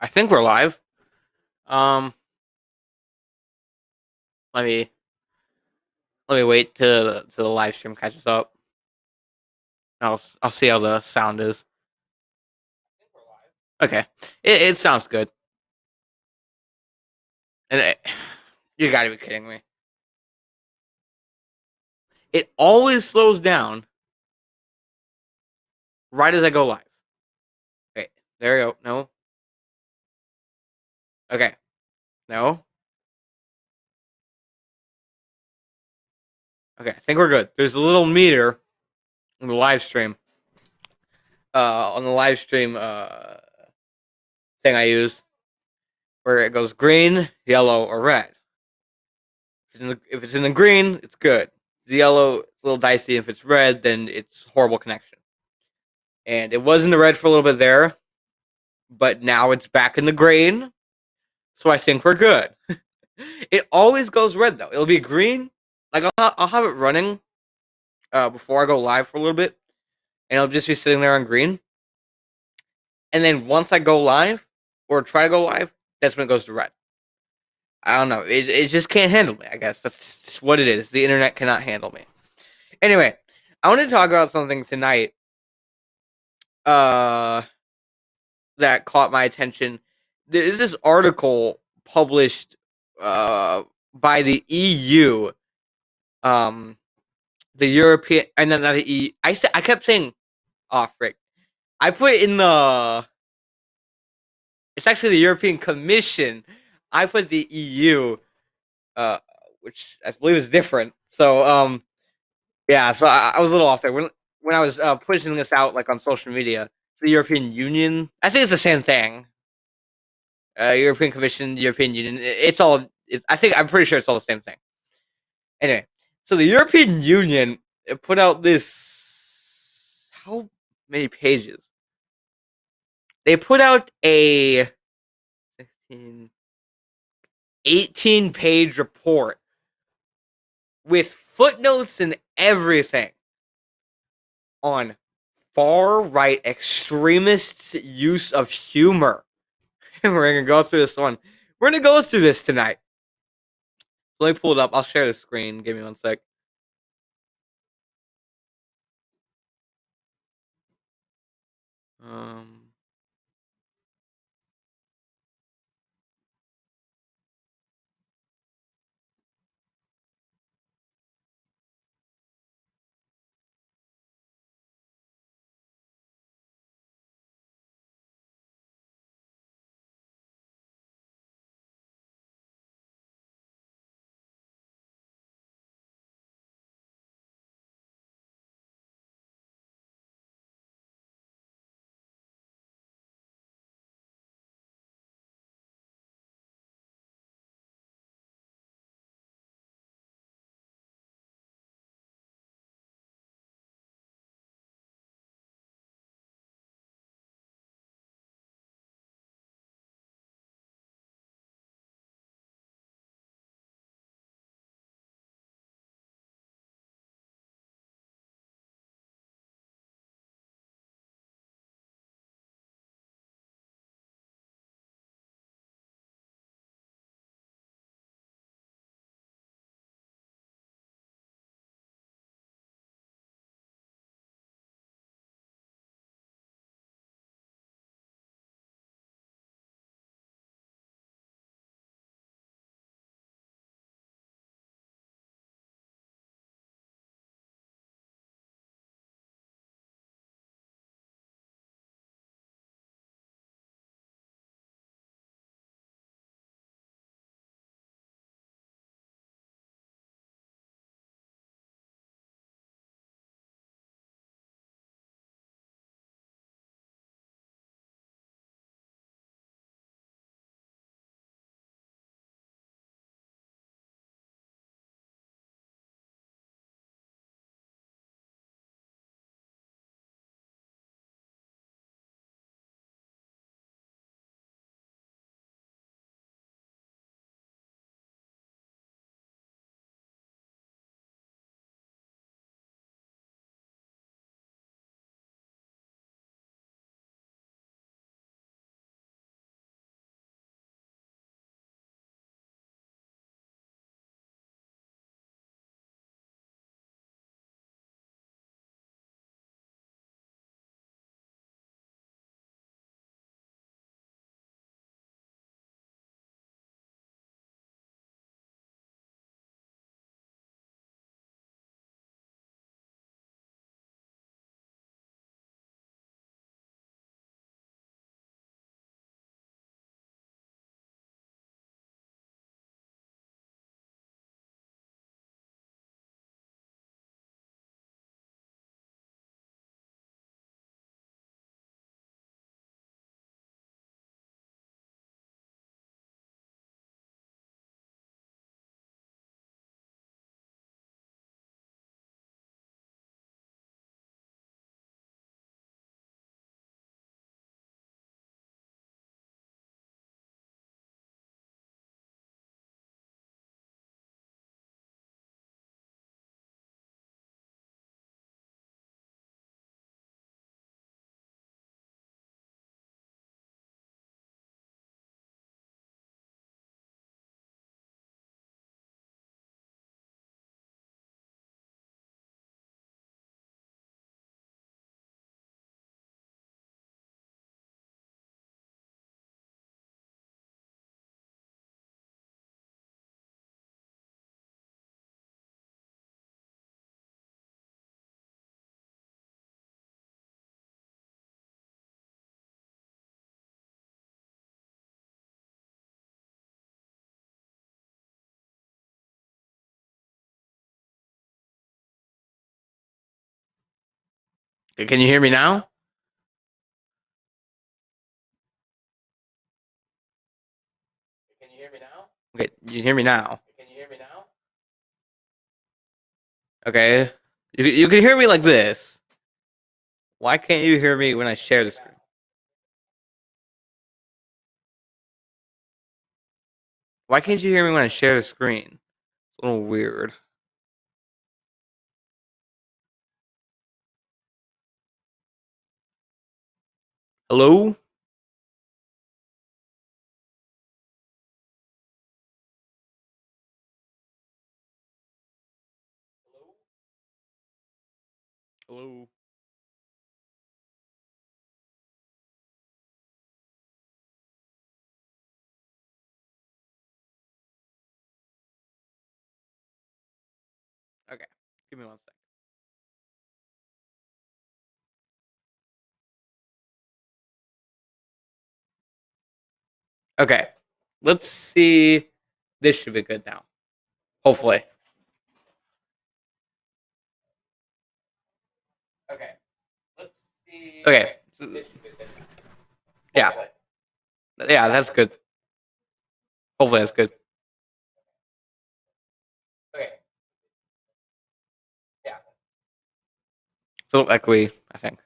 I think we're live. Um, let me let me wait to the live stream catches up. I'll see how the sound is. Okay, it sounds good. And you gotta be kidding me! It always slows down right as I go live. Wait, there you go. No. Okay. No. Okay. I think we're good. There's a little meter on the live stream. On the live stream thing I use where it goes green, yellow, or red. If it's in the green, it's good. The yellow, it's a little dicey. If it's red, then it's horrible connection. And it was in the red for a little bit there, but now it's back in the green. So I think we're good. It always goes red though. It'll be green. Like I'll have it running before I go live for a little bit, and it'll just be sitting there on green. And then once I go live or try to go live, that's when it goes to red. I don't know. It just can't handle me. I guess that's just what it is. The internet cannot handle me. Anyway, I want to talk about something tonight. Uh, that caught my attention. There's this article published by the EU, um, the European, and then not the EU. I kept saying, "Oh frick!" I put it in the. It's actually the European Commission. I put the EU, uh, which I believe is different. So yeah. So I was a little off there when I was pushing this out like on social media. The European Union. I think it's the same thing. European Commission, European Union. It's all. I'm pretty sure it's all the same thing. Anyway, so the European Union put out this. How many pages? They put out a 16, 18-page report with footnotes and everything on far right extremists' use of humor. And we're gonna go through this one. We're gonna go through this tonight. So let me pull it up. I'll share the screen. Give me one sec. Um, Can you hear me now? Can you hear me now? Okay, you hear me now? Can you hear me now? Okay, you can hear me like this. Why can't you hear me when I share the screen? Why can't you hear me when I share the screen? It's a little weird. Hello? Hello? Okay, give me 1 second. Okay, let's see. This should be good now. Hopefully. Okay, let's see. Okay, this should be good now. Yeah, yeah, that's good. Hopefully, that's good. Okay, yeah. So echoey, I think.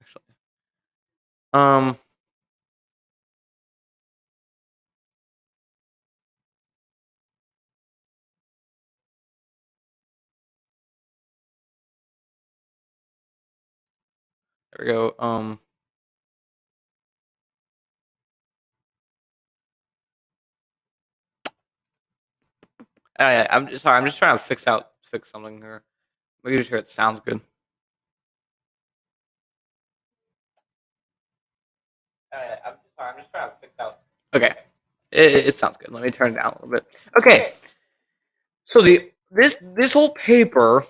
Actually, um, there we go. I'm just sorry. I'm just trying to fix something here. Making sure it sounds good. I'm sorry. I'm just trying to fix out. Okay, it sounds good. Let me turn it down a little bit. Okay, so this whole paper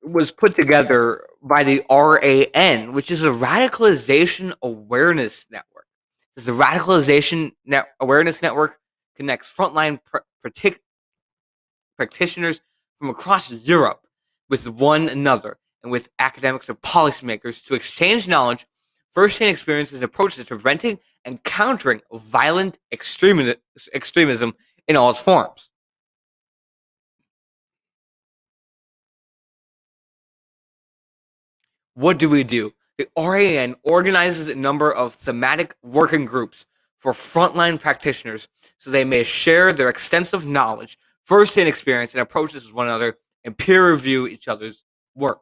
was put together by the RAN, which is a Radicalization Awareness Network. This is a Awareness Network connects frontline practitioners from across Europe with one another and with academics and policymakers to exchange knowledge, firsthand experiences, and approaches to preventing and countering violent extremism in all its forms. What do we do? The RAN organizes a number of thematic working groups for frontline practitioners so they may share their extensive knowledge, firsthand experience, and approaches with one another and peer review each other's work.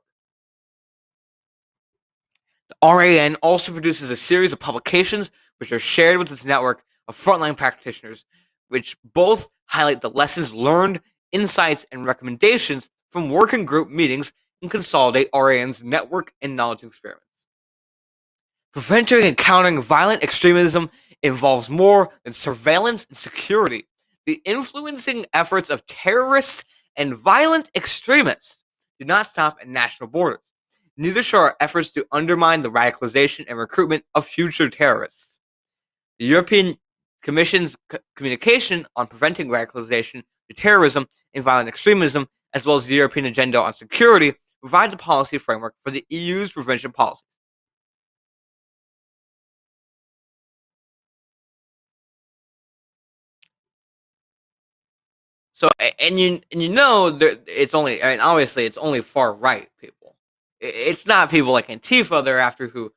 The RAN also produces a series of publications which are shared with its network of frontline practitioners, which both highlight the lessons learned, insights, and recommendations from working group meetings and consolidate RAN's network and knowledge experiments. Preventing and countering violent extremism involves more than surveillance and security. The influencing efforts of terrorists and violent extremists do not stop at national borders. Neither shall our efforts to undermine the radicalization and recruitment of future terrorists. The European Commission's communication on preventing radicalization to terrorism and violent extremism, as well as the European Agenda on Security, provides a policy framework for the EU's prevention policy. So and you know it's only, I mean, obviously it's only far right people. It's not people like Antifa. They're after who,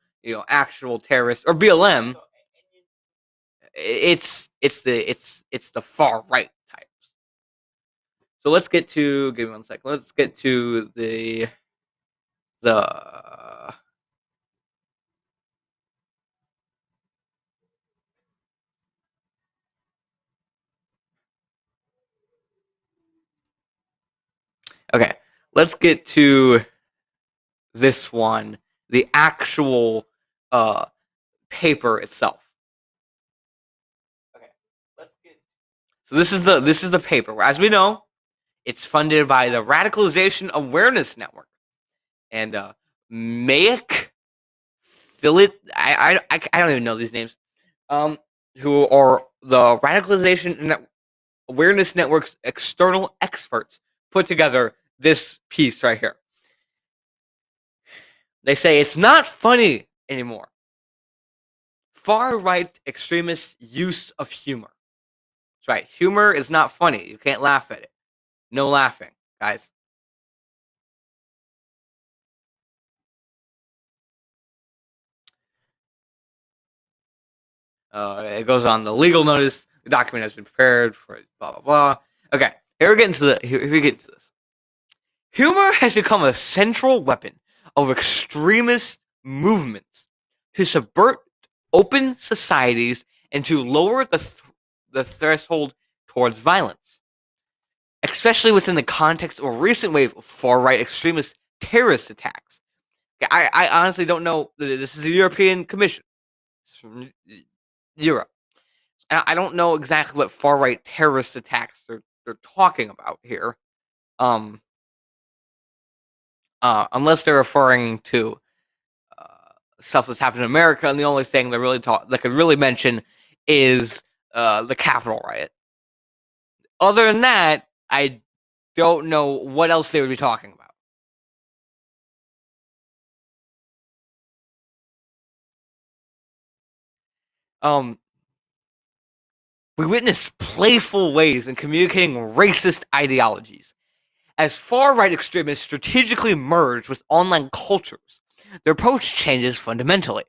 actual terrorists or BLM. It's the far right types. So let's get to, give me 1 second. Let's get to the okay. Let's get to this one, the actual uh paper itself. Okay, let's get. So this is the paper. As we know, it's funded by the Radicalization Awareness Network and Mayak Philip. I don't even know these names. Who are the Awareness Network's external experts put together this piece right here. They say it's not funny anymore. Far-right extremists' use of humor. That's right. Humor is not funny. You can't laugh at it. No laughing, guys. It goes on. The legal notice. The document has been prepared for blah blah blah. Okay, here we get into this. Humor has become a central weapon of extremist movements to subvert open societies and to lower the threshold towards violence, especially within the context of a recent wave of far-right extremist terrorist attacks. I honestly don't know. This is the European Commission. It's from Europe. I don't know exactly what far-right terrorist attacks they're talking about here. Unless they're referring to uh, stuff that's happened in America, and the only thing they could really mention is the Capitol riot. Other than that, I don't know what else they would be talking about. Um, we witness playful ways in communicating racist ideologies. As far-right extremists strategically merge with online cultures, their approach changes fundamentally.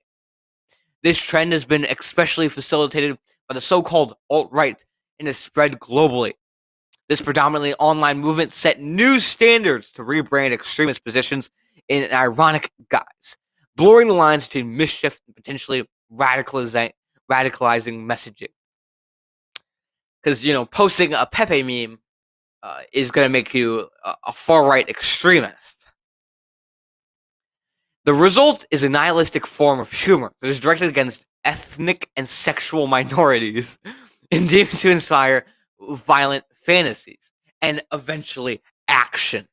This trend has been especially facilitated by the so-called alt-right and has spread globally. This predominantly online movement set new standards to rebrand extremist positions in an ironic guise, blurring the lines between mischief and potentially radicalizing messaging. Because, posting a Pepe meme is going to make you a far-right extremist. The result is a nihilistic form of humor that is directed against ethnic and sexual minorities and deemed to inspire violent fantasies and eventually action.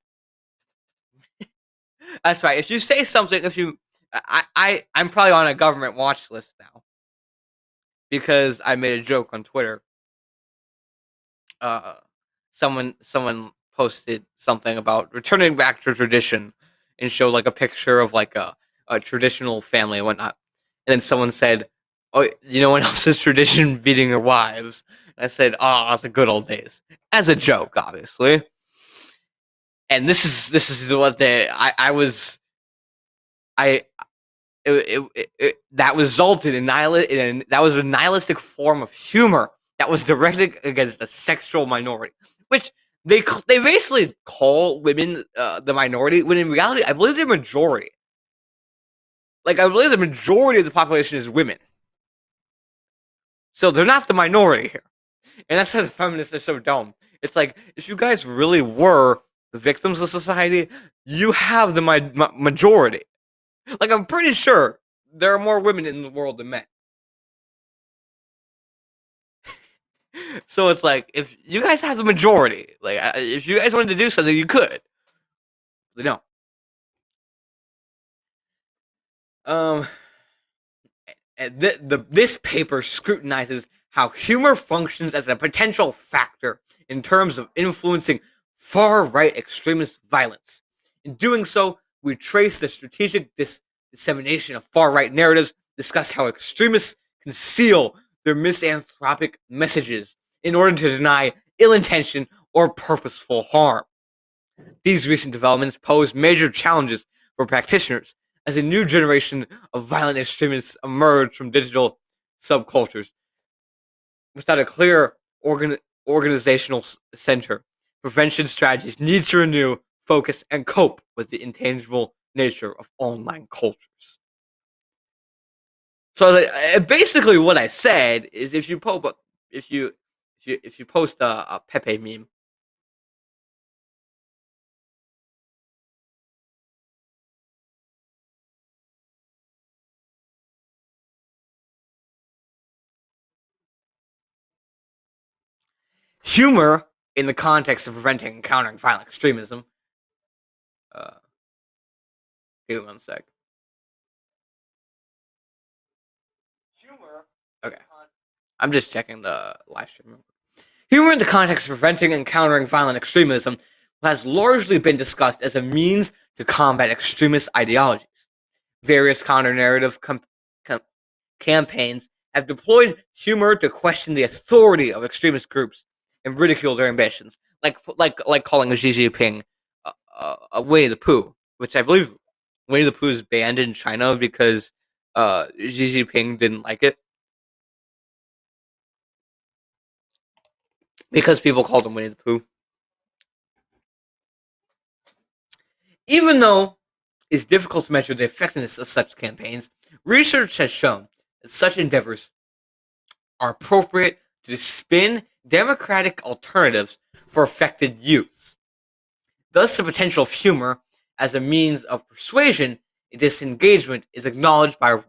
That's right. If you say something, I'm probably on a government watch list now because I made a joke on Twitter. Uh, someone posted something about returning back to tradition and showed like a picture of like a traditional family and whatnot. And then someone said, "Oh, you know what else's tradition? Beating their wives." And I said, "Oh, it's the good old days," as a joke, obviously. And this is what I was I that resulted in that was a nihilistic form of humor that was directed against a sexual minority, which they basically call women the minority when in reality I believe they're majority. Like I believe the majority of the population is women, so they're not the minority here, and that's why the feminists are so dumb. It's like if you guys really were the victims of society, you have the majority. Like I'm pretty sure there are more women in the world than men. So it's like if you guys have the majority, like if you guys wanted to do something, you could. But no. Um, this paper scrutinizes how humor functions as a potential factor in terms of influencing far-right extremist violence. In doing so, we trace the strategic dissemination of far-right narratives, discuss how extremists conceal their misanthropic messages in order to deny ill-intention or purposeful harm. These recent developments pose major challenges for practitioners as a new generation of violent extremists emerge from digital subcultures. Without a clear organizational center, prevention strategies need to renew, focus, and cope with the intangible nature of online cultures. So basically, what I said is, if you if you post a Pepe meme. Humor in the context of preventing and countering violent extremism. Uh, Give me one sec. Humor. Okay. I'm just checking the live stream. Humor in the context of preventing and countering violent extremism has largely been discussed as a means to combat extremist ideologies. Various counter-narrative com- campaigns have deployed humor to question the authority of extremist groups and ridicule their ambitions, like calling Xi Jinping a Winnie the Pooh, which I believe Winnie the Pooh is banned in China because Xi Jinping didn't like it because people called him Winnie the Pooh. Even though it's difficult to measure the effectiveness of such campaigns, research has shown that such endeavors are appropriate to spin democratic alternatives for affected youth. Thus, the potential of humor as a means of persuasion and disengagement is acknowledged by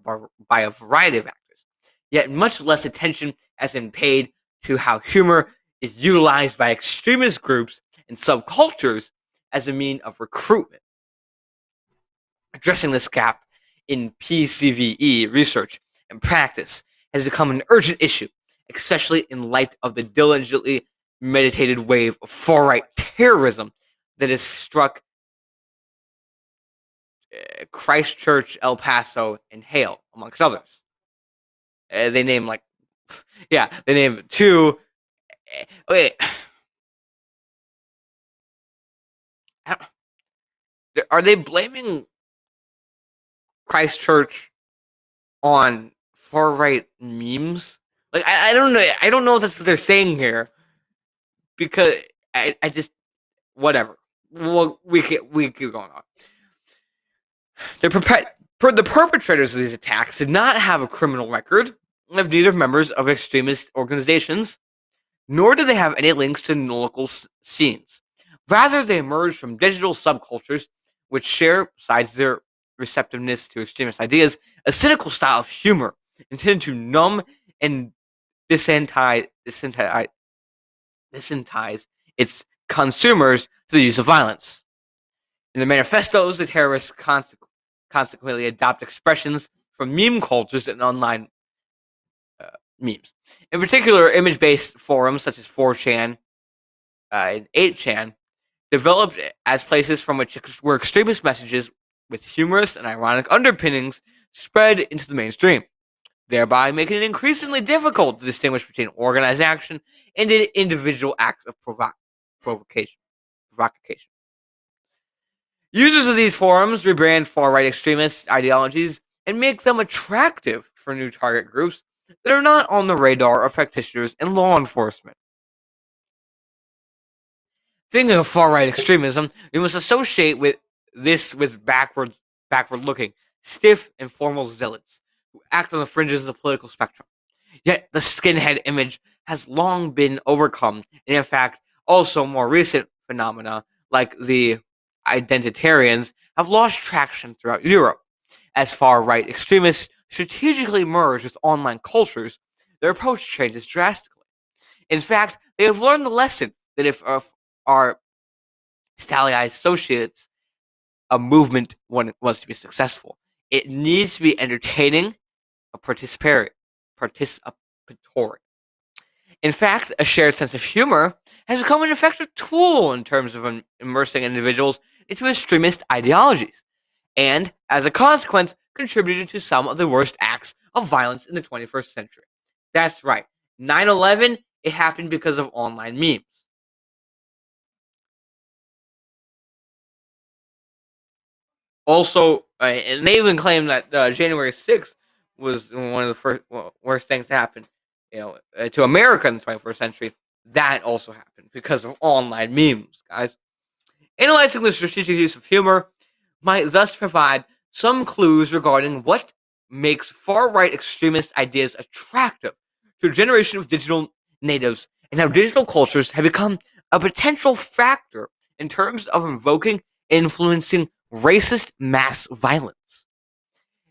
a variety of actors, yet much less attention has been paid to how humor is utilized by extremist groups and subcultures as a means of recruitment. Addressing this gap in PCVE research and practice has become an urgent issue, especially in light of the diligently meditated wave of far-right terrorism that has struck Christchurch, El Paso, and Hale, amongst others. They name they name two. Wait, are they blaming Christchurch on far right memes? Like I don't know. I don't know if that's what they're saying here because I just whatever. Well, we keep going on. The perpetrators of these attacks did not have a criminal record of neither members of extremist organizations, nor did they have any links to local scenes. Rather, they emerged from digital subcultures which share, besides their receptiveness to extremist ideas, a cynical style of humor intended to numb and desensitize its consumers to the use of violence. In the manifestos, the terrorists consequently adopt expressions from meme cultures and online memes. In particular, image-based forums such as 4chan and 8chan developed as places from which where extremist messages with humorous and ironic underpinnings spread into the mainstream, thereby making it increasingly difficult to distinguish between organized action and individual acts of provocation. Users of these forums rebrand far-right extremist ideologies and make them attractive for new target groups that are not on the radar of practitioners and law enforcement. Thinking of far-right extremism, we must associate with backward-looking, stiff and formal zealots who act on the fringes of the political spectrum. Yet the skinhead image has long been overcome, and in fact, also more recent phenomena like the identitarians have lost traction throughout Europe. As far-right extremists strategically merge with online cultures, their approach changes drastically. In fact, they have learned the lesson that if our Stallion associates a movement wants to be successful, it needs to be entertaining, participatory. In fact, a shared sense of humor has become an effective tool in terms of immersing individuals into extremist ideologies, and as a consequence, contributed to some of the worst acts of violence in the 21st century. That's right. 9/11, it happened because of online memes. Also, and they even claim that January 6th was one of the first worst things to happen, to America in the 21st century. That also happened because of online memes, guys. Analyzing the strategic use of humor might thus provide some clues regarding what makes far-right extremist ideas attractive to a generation of digital natives and how digital cultures have become a potential factor in terms of invoking, influencing racist mass violence.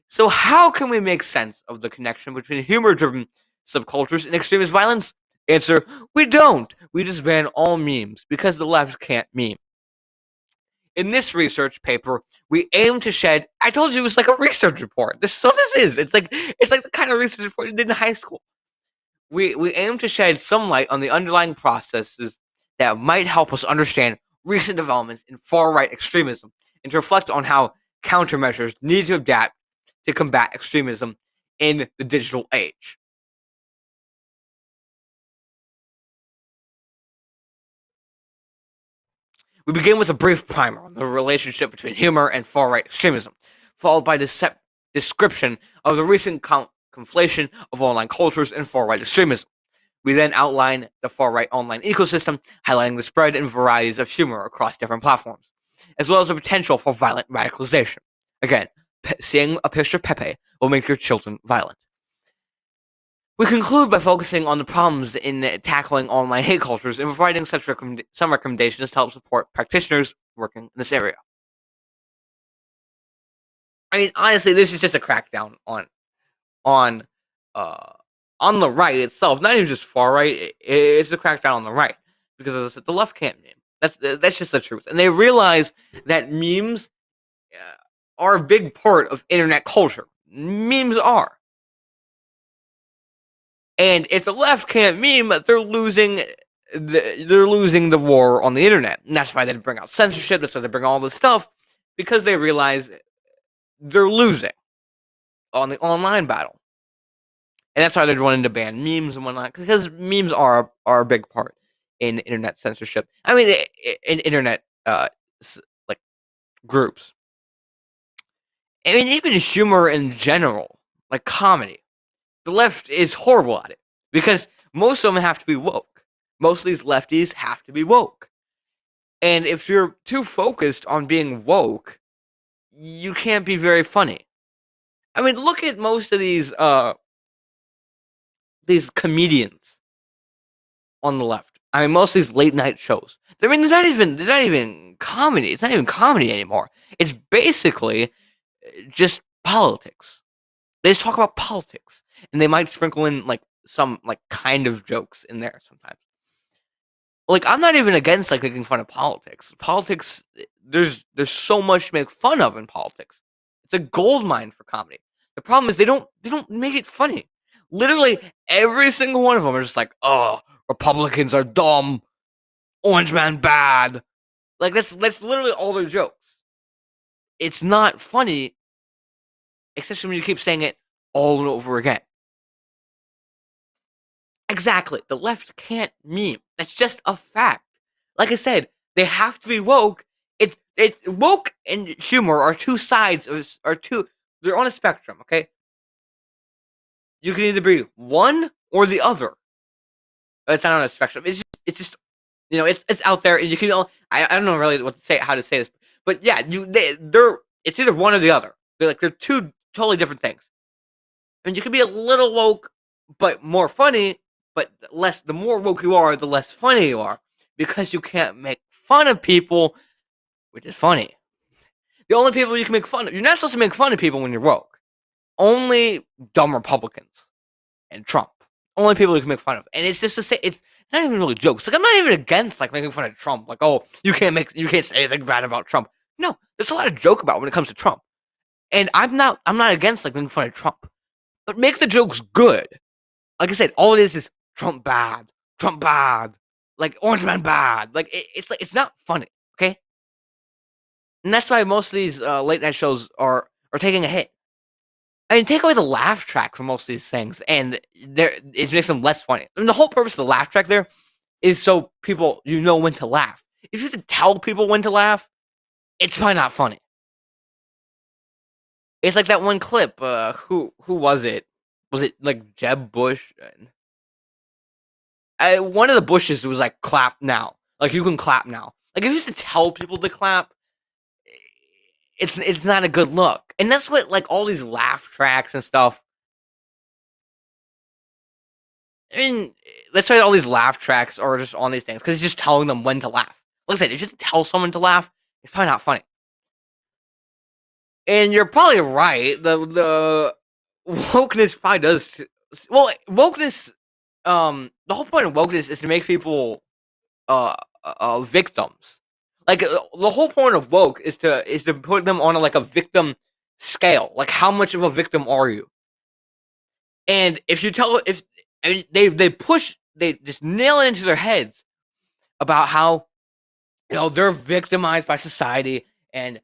So, how can we make sense of the connection between humor-driven subcultures and extremist violence? Answer: we don't. We just ban all memes because the left can't meme. In this research paper, we aim to shed. I told you it was like a research report. This is. It's like the kind of research report you did in high school. We aim to shed some light on the underlying processes that might help us understand recent developments in far right extremism and to reflect on how countermeasures need to adapt to combat extremism in the digital age. We begin with a brief primer on the relationship between humor and far-right extremism, followed by a description of the recent conflation of online cultures and far-right extremism. We then outline the far-right online ecosystem, highlighting the spread and varieties of humor across different platforms, as well as the potential for violent radicalization. Again, seeing a picture of Pepe will make your children violent. We conclude by focusing on the problems in tackling online hate cultures and providing some recommendations to help support practitioners working in this area. I mean, honestly, this is just a crackdown on uh, on the right itself. Not even just far right. It's a crackdown on the right because, as I said, the left can't meme. That's just the truth, and they realize that memes are a big part of internet culture. Memes are. And if the left can't meme, they're losing the war on the internet. And that's why they bring out censorship. That's why they bring all this stuff, because they realize they're losing on the online battle. And that's why they're wanting to ban memes and whatnot, because memes are a big part in internet censorship. I mean, in internet like groups. I mean, even humor in general, like comedy. The left is horrible at it because most of them have to be woke. Most of these lefties have to be woke. And if you're too focused on being woke, you can't be very funny. I mean, look at most of these comedians on the left. I mean, most of these late night shows. I mean, they're not even comedy. It's not even comedy anymore. It's basically just politics. They just talk about politics, and they might sprinkle in like some like kind of jokes in there sometimes. Like, I'm not even against like making fun of politics. Politics, there's so much to make fun of in politics. It's a gold mine for comedy. The problem is they don't make it funny. Literally every single one of them are just like, oh, Republicans are dumb, Orange Man bad. Like that's literally all their jokes. It's not funny, especially when you keep saying it all and over again. Exactly. The left can't meme. That's just a fact. Like I said, they have to be woke. It's woke and humor are two sides they're on a spectrum, okay? You can either be one or the other. It's not on a spectrum. It's just it's out there, and you can I don't know really how to say this. But yeah, they're it's either one or the other. They're two totally different things. I mean, you can be a little woke but more funny, but the more woke you are, the less funny you are, because you can't make fun of people, which is funny. The only people you can make fun of, you're not supposed to make fun of people when you're woke. Only dumb Republicans and Trump. Only people you can make fun of, and it's just to say it's not even really jokes. Like, I'm not even against like making fun of Trump. Like, oh, you can't say anything bad about Trump. No, there's a lot to joke about when it comes to Trump, and I'm not against like making fun of Trump, but make the jokes good. Like I said, all it is Trump bad, like Orange Man bad. Like it's like it's not funny, okay? And that's why most of these late night shows are taking a hit. I mean, take away the laugh track from most of these things, and it makes them less funny. I mean, the whole purpose of the laugh track there is so people know when to laugh. If you have to tell people when to laugh, it's probably not funny. It's like that one clip. Who was it? Was it like Jeb Bush? One of the Bushes was like, clap now. Like, you can clap now. Like, if you have to tell people to clap, it's not a good look. And that's what like all these laugh tracks and stuff. I mean, that's why all these laugh tracks are just on these things, because it's just telling them when to laugh. Like I said, if you have to tell someone to laugh, it's probably not funny. And you're probably right. The wokeness probably does. Well, wokeness. The whole point of wokeness is to make people victims. Like, the whole point of woke is to put them on like a victim scale. Like, how much of a victim are you? And if you tell I mean, they just nail it into their heads about how they're victimized by society, and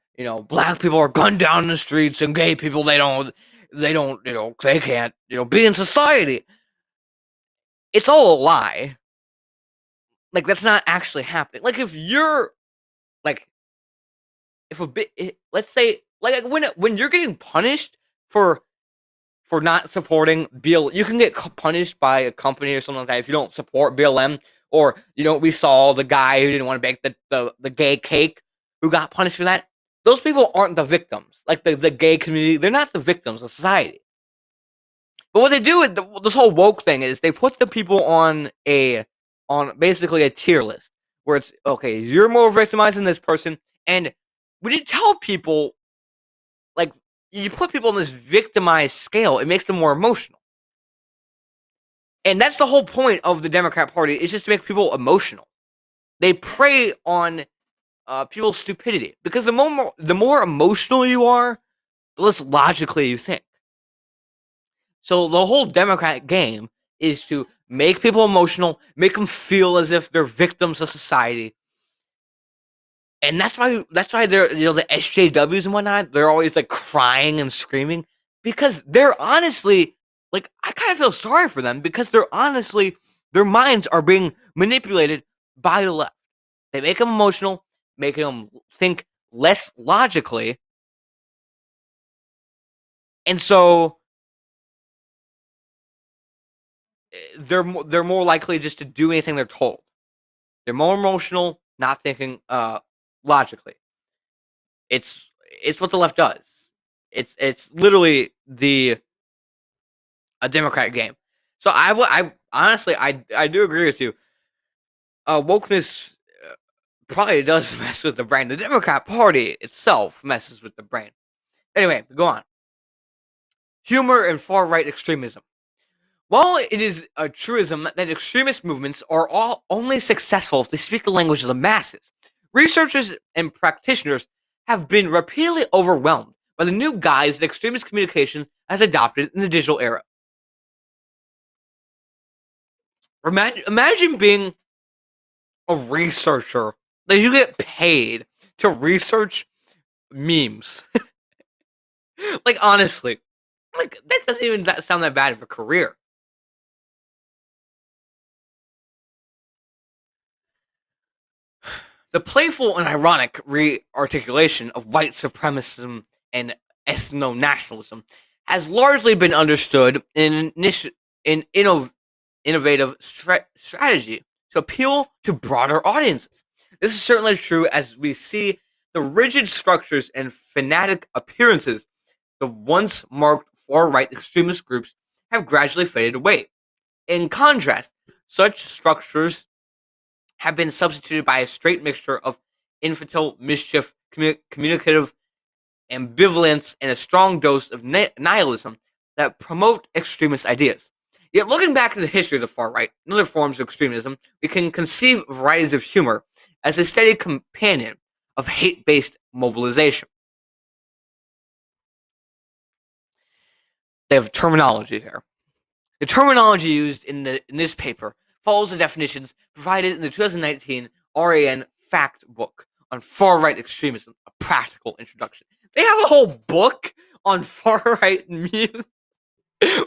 black people are gunned down in the streets, and gay people, they don't. they don't, they can't, be in society. It's all a lie. Like, that's not actually happening. Like, if you're like, if a bit, let's say, like when you're getting punished for not supporting BL, you can get punished by a company or something like that if you don't support BLM. Or we saw the guy who didn't want to bake the gay cake, who got punished for that. Those people aren't the victims. Like the gay community, they're not the victims of society. But what they do with this whole woke thing is they put the people on basically a tier list where it's okay. You're more victimized than this person, and when you tell people, like, you put people on this victimized scale, it makes them more emotional. And that's the whole point of the Democrat Party, is just to make people emotional. They prey on people's stupidity, because the more emotional you are, the less logically you think. So the whole Democrat game is to make people emotional, make them feel as if they're victims of society. And that's why they're, the SJWs and whatnot, they're always like crying and screaming, because they're honestly, like, I kind of feel sorry for them, because they're honestly, their minds are being manipulated by the left. They make them emotional, making them think less logically, and so they're more likely just to do anything they're told. They're more emotional, not thinking logically. It's what the left does. It's literally a Democrat game. So I honestly, I do agree with you. Wokeness probably does mess with the brain. The Democrat Party itself messes with the brain. Anyway, go on. Humor and far right extremism. While it is a truism that extremist movements are all only successful if they speak the language of the masses, researchers and practitioners have been repeatedly overwhelmed by the new guise that extremist communication has adopted in the digital era. Imagine being a researcher, that you get paid to research memes. Like, honestly, like, that doesn't even sound that bad of a career. The playful and ironic re-articulation of white supremacism and ethno-nationalism has largely been understood in innovative strategy to appeal to broader audiences. This is certainly true as we see the rigid structures and fanatic appearances the once marked far-right extremist groups have gradually faded away. In contrast, such structures have been substituted by a straight mixture of infantile mischief, communicative ambivalence, and a strong dose of nihilism that promote extremist ideas. Yet, looking back at the history of the far right and other forms of extremism, we can conceive varieties of humor as a steady companion of hate-based mobilization. They have terminology here. The terminology used in this paper follows the definitions provided in the 2019 RAN Fact Book on Far-Right Extremism, a Practical Introduction. They have a whole book on far-right memes.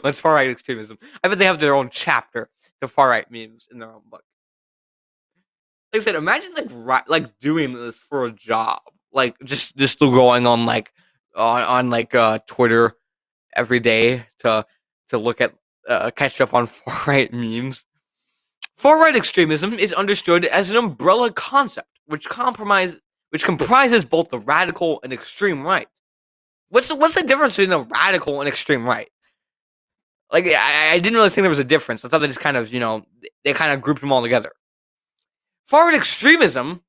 What's far-right extremism? I bet they have their own chapter to far-right memes in their own book. Like I said, imagine like doing this for a job, like just going on like Twitter every day to look at catch up on far-right memes. Far-right extremism is understood as an umbrella concept which comprises both the radical and extreme right. What's the difference between the radical and extreme right? Like, I didn't really think there was a difference. I thought they just kind of, they kind of grouped them all together. Far-right extremism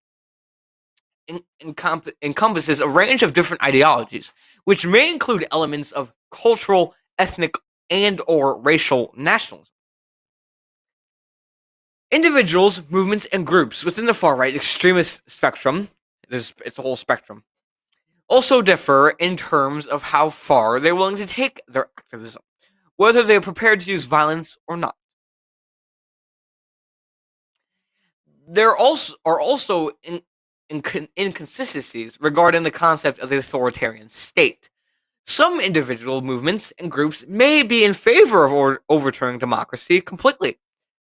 encompasses a range of different ideologies, which may include elements of cultural, ethnic, and or racial nationalism. Individuals, movements, and groups within the far-right extremist spectrum, it's a whole spectrum, also differ in terms of how far they're willing to take their activism, whether they're prepared to use violence or not. There are also inconsistencies regarding the concept of the authoritarian state. Some individual movements and groups may be in favor of overturning democracy completely.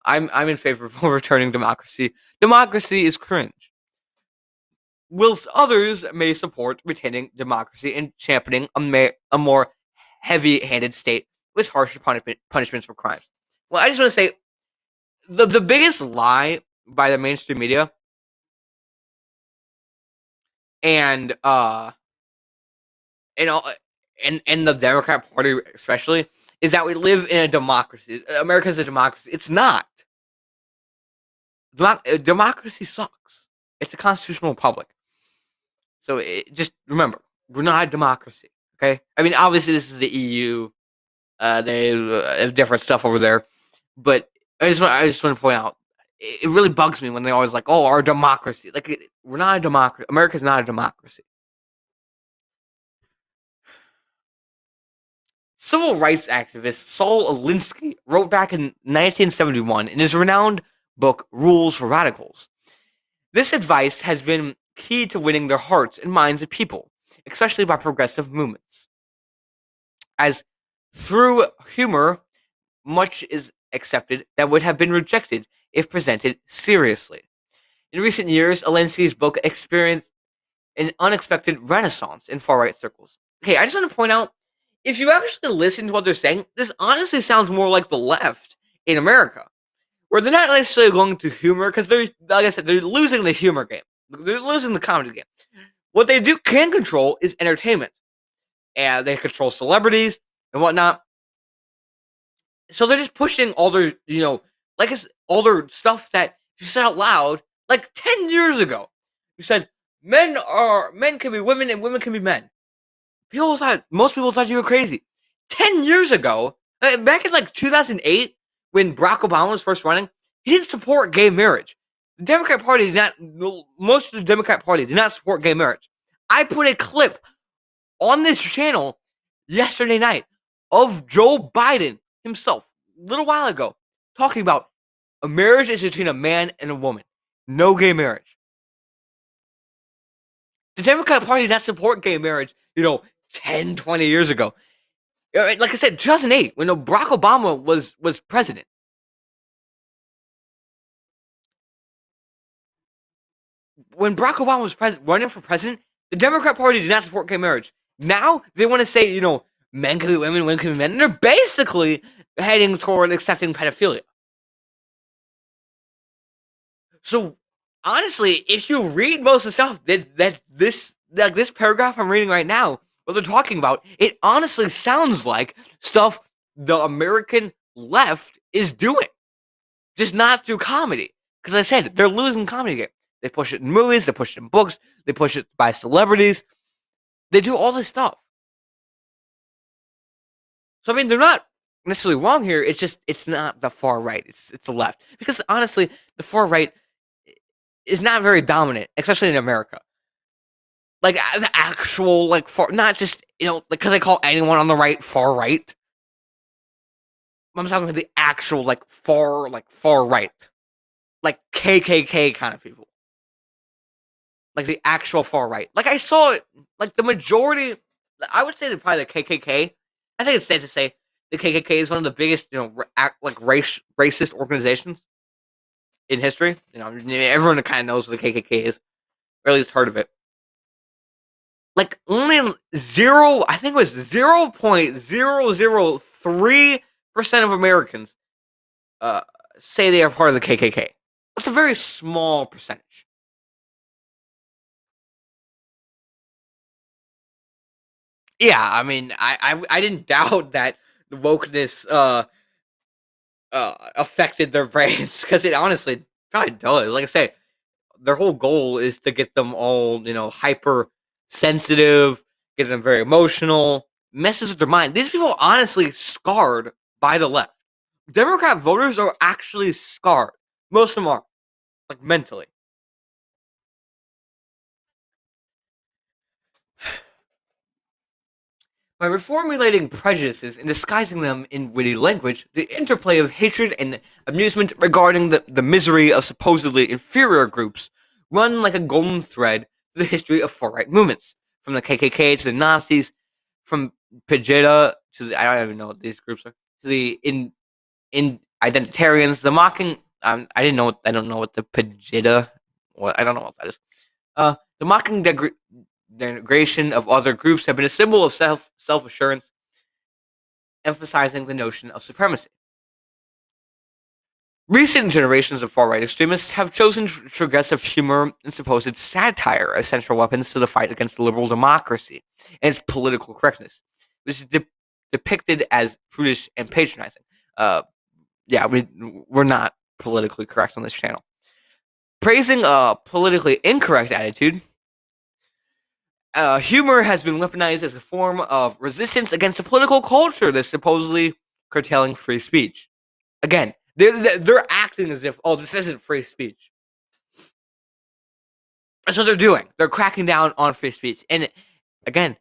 I'm in favor of overturning democracy. Democracy is cringe. Whilst others may support retaining democracy and championing a more heavy-handed state with harsher punishments for crimes. Well, I just want to say the biggest lie by the mainstream media and you know and the Democrat Party especially is that we live in a democracy. America's a democracy. It's not. Democracy sucks. It's a constitutional republic. So just remember, we're not a democracy. Okay. I mean, obviously, this is the EU. They have different stuff over there, but I just want to point out, it really bugs me when they always like, "Oh, our democracy." Like, we're not a democracy. America's not a democracy. Civil rights activist Saul Alinsky wrote back in 1971 in his renowned book Rules for Radicals. This advice has been key to winning their hearts and minds of people, especially by progressive movements. As through humor, much is accepted that would have been rejected if presented seriously. In recent years, Alinsky's book experienced an unexpected renaissance in far right circles. Okay, I just want to point out, if you actually listen to what they're saying, this honestly sounds more like the left in America, where they're not necessarily going to humor because they're, like I said, they're losing the humor game. They're losing the comedy game. What they can control is entertainment, and they control celebrities and whatnot. So they're just pushing all their, like it's all their stuff that you said out loud like 10 years ago. You said men can be women and women can be men. Most people thought you were crazy. 10 years ago, back in like 2008, when Barack Obama was first running, he didn't support gay marriage. The Democrat Party did not, most of the Democrat Party did not support gay marriage. I put a clip on this channel yesterday night of Joe Biden himself, a little while ago, talking about a marriage is between a man and a woman. No gay marriage. The Democrat Party did not support gay marriage, 10, 20 years ago. Like I said, 2008, when Barack Obama was president. When Barack Obama was running for president, the Democrat Party did not support gay marriage. Now they want to say, men can be women, women can be men. And they're basically heading toward accepting pedophilia. So honestly, if you read most of the stuff that this paragraph I'm reading right now, what they're talking about, it honestly sounds like stuff the American left is doing, just not through comedy. Because I said, they're losing comedy game. They push it in movies, they push it in books, they push it by celebrities. They do all this stuff. So I mean, they're not necessarily wrong here. It's just it's not the far right. It's the left. Because honestly, the far right is not very dominant, especially in America. Like the actual far, not just because I call anyone on the right far right. I'm talking about the actual far right, like KKK kind of people, like the actual far right. Like I saw it, like the majority. I would say that probably the KKK. I think it's safe to say the KKK is one of the biggest, racist organizations in history. Everyone kind of knows what the KKK is, or at least heard of it. Like only I think it was 0.003% of Americans say they are part of the KKK. That's a very small percentage. Yeah, I mean, I didn't doubt that the wokeness affected their brains because it honestly probably does. Like I say, their whole goal is to get them all, hyper sensitive, get them very emotional, messes with their mind. These people are honestly scarred by the left. Democrat voters are actually scarred. Most of them are, like mentally. By reformulating prejudices and disguising them in witty language, the interplay of hatred and amusement regarding the misery of supposedly inferior groups run like a golden thread through the history of far-right movements, from the KKK to the Nazis, from Pejita, I don't even know what these groups are. To the in identitarians, the mocking. I don't know what the Pejita. What I don't know what that is. The mocking degradation of other groups have been a symbol of self assurance, emphasizing the notion of supremacy. Recent generations of far right extremists have chosen progressive humor and supposed satire as central weapons to the fight against liberal democracy and its political correctness, which is depicted as prudish and patronizing. Uh, yeah, we're not politically correct on this channel. Praising a politically incorrect attitude, humor has been weaponized as a form of resistance against a political culture that's supposedly curtailing free speech. Again, they're acting as if, oh, this isn't free speech. That's what they're doing. They're cracking down on free speech. And again,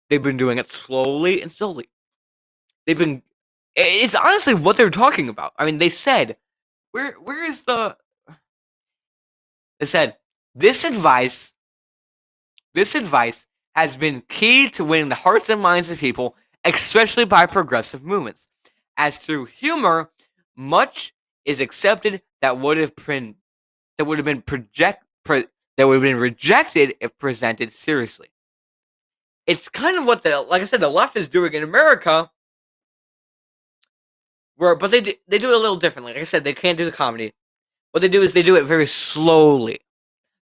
they've been doing it slowly and slowly. It's honestly what they're talking about. I mean, they said, where is the, they said, this advice, this advice has been key to winning the hearts and minds of people, especially by progressive movements. As through humor, much is accepted that would have been rejected if presented seriously. It's kind of what like I said, the left is doing in America, but they do it a little differently. Like I said, they can't do the comedy. What they do is they do it very slowly,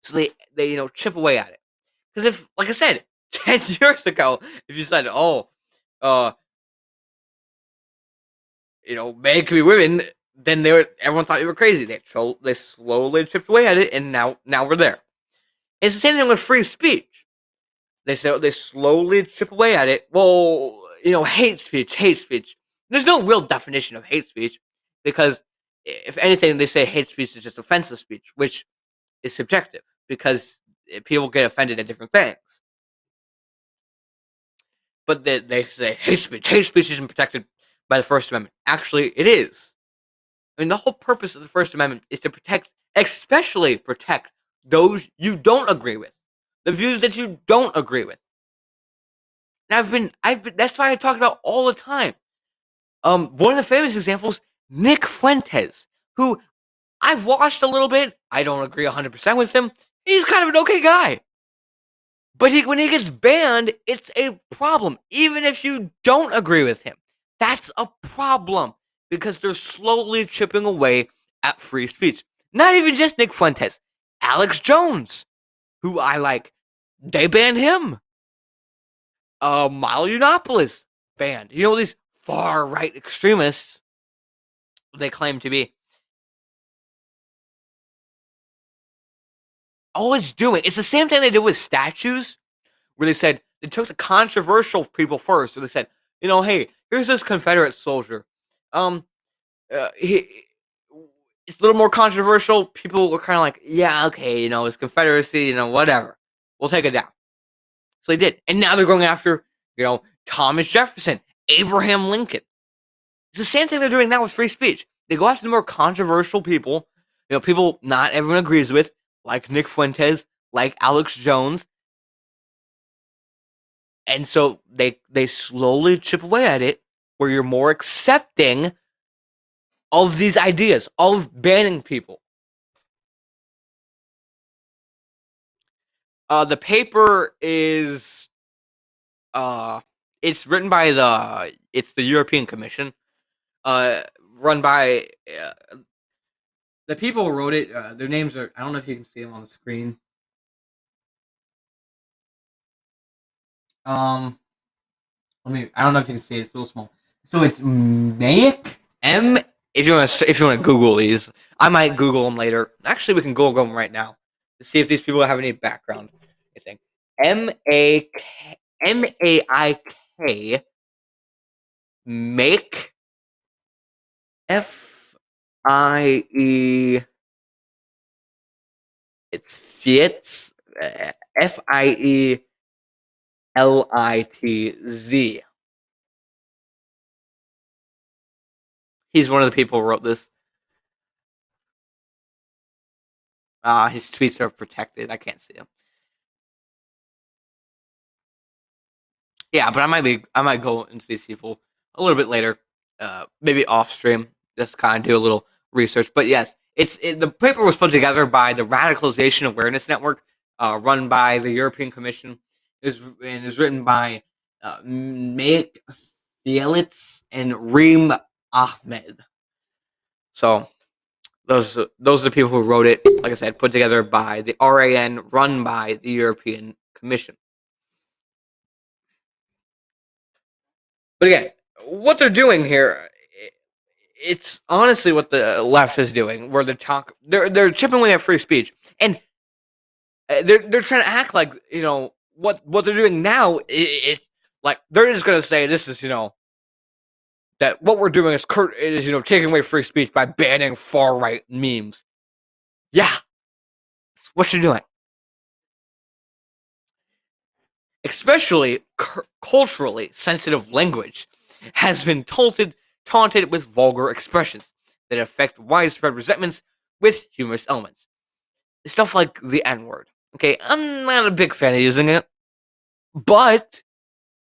so they chip away at it. Because if, like I said, 10 years ago, if you said, oh, uh, make me women, then everyone thought you were crazy. They slowly chipped away at it, and now we're there. It's the same thing with free speech. They slowly chip away at it. Well, hate speech. There's no real definition of hate speech, because if anything, they say hate speech is just offensive speech, which is subjective because people get offended at different things. But they say hate speech isn't protected by the First Amendment. Actually, it is. I mean, the whole purpose of the First Amendment is to especially protect those you don't agree with, the views that you don't agree with. And I've been. That's why I talk about all the time. One of the famous examples, Nick Fuentes, who I've watched a little bit. I don't agree 100% with him. He's kind of an okay guy. But when he gets banned, it's a problem. Even if you don't agree with him, that's a problem because they're slowly chipping away at free speech. Not even just Nick Fuentes, Alex Jones, who I like, they banned him. Milo Yiannopoulos banned. These far right extremists they claim to be. All it's doing, it's the same thing they did with statues, where they said they took the controversial people first. So they said, hey, here's this Confederate soldier. He it's a little more controversial. People were kind of like, yeah, okay, it's Confederacy, whatever. We'll take it down. So they did, and now they're going after, Thomas Jefferson, Abraham Lincoln. It's the same thing they're doing now with free speech. They go after the more controversial people, people not everyone agrees with, like Nick Fuentes, like Alex Jones. And so they slowly chip away at it, where you're more accepting of these ideas of banning people. The paper is it's written by the European Commission, run by the people who wrote it. Their names are, I don't know if you can see them on the screen. I don't know if you can see it. It's a little small. So it's Mayek M. If you want to Google these, I might Google them later. Actually, we can Google them right now to see if these people have any background. I think Maik make Fie. It's Fietz Fielitz. He's one of the people who wrote this. His tweets are protected. I can't see them. Yeah, but I might go into these people a little bit later, maybe off stream, just kind of do a little research. But yes, the paper was put together by the Radicalization Awareness Network, run by the European Commission. It was written by Make Felix and Reem Ahmed. So those are the people who wrote it. Like I said, put together by the RAN, run by the European Commission. But again, what they're doing here, it's honestly what the left is doing, where they're chipping away at free speech, and they're trying to act like what they're doing now. Like they're just gonna say this is that what we're doing is taking away free speech by banning far right memes. Yeah, that's what you're doing. Especially culturally sensitive language has been taunted with vulgar expressions that affect widespread resentments with humorous elements. Stuff like the N word. Okay, I'm not a big fan of using it, but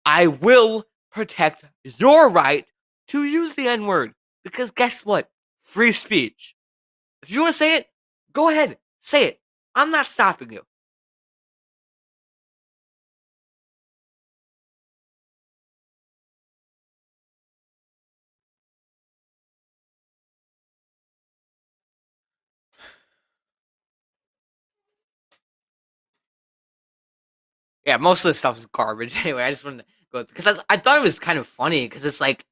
I will protect your right to use the N word because guess what? Free speech. If you want to say it, go ahead, say it. I'm not stopping you. Yeah, most of the stuff is garbage. Anyway, I just wanted to go because I thought it was kind of funny because it's like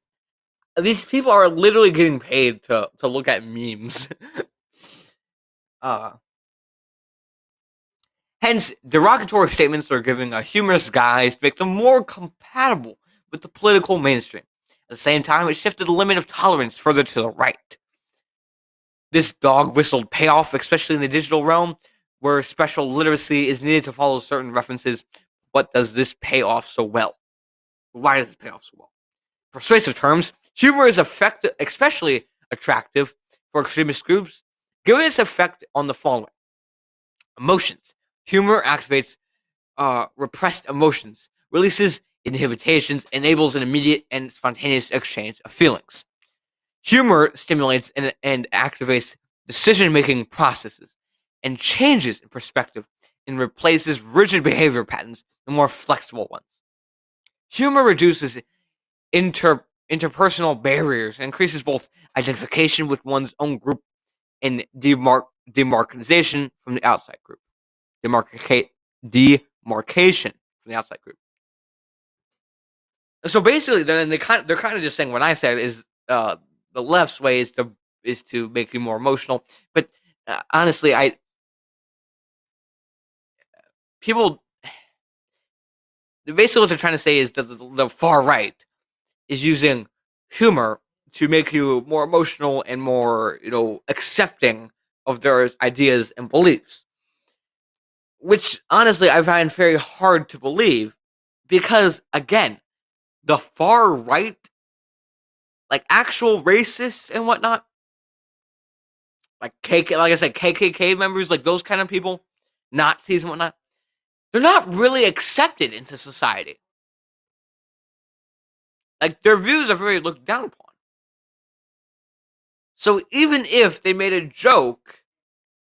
these people are literally getting paid to look at memes. uh, Hence, derogatory statements are giving a humorous guise to make them more compatible with the political mainstream. At the same time, it shifted the limit of tolerance further to the right. This dog whistled payoff, especially in the digital realm, where special literacy is needed to follow certain references. What does this pay off so well? Why does this pay off so well? Persuasive terms, humor is effective, especially attractive for extremist groups, given its effect on the following emotions. Humor activates repressed emotions, releases inhibitions, enables an immediate and spontaneous exchange of feelings. Humor stimulates and activates decision making processes and changes in perspective and replaces rigid behavior patterns with more flexible ones. Humor reduces interpersonal barriers and increases both identification with one's own group and demarcation from the outside group. Demarcation from the outside group. So basically, they're kind of just saying what I said is the left's way is to make you more emotional. But honestly, I people basically what they're trying to say is that the far right is using humor to make you more emotional and more accepting of their ideas and beliefs, which honestly I find very hard to believe because again, the far right, like actual racists and whatnot, like like I said, KKK members, like those kind of people, Nazis and whatnot, they're not really accepted into society. Like their views are very looked down upon. So even if they made a joke,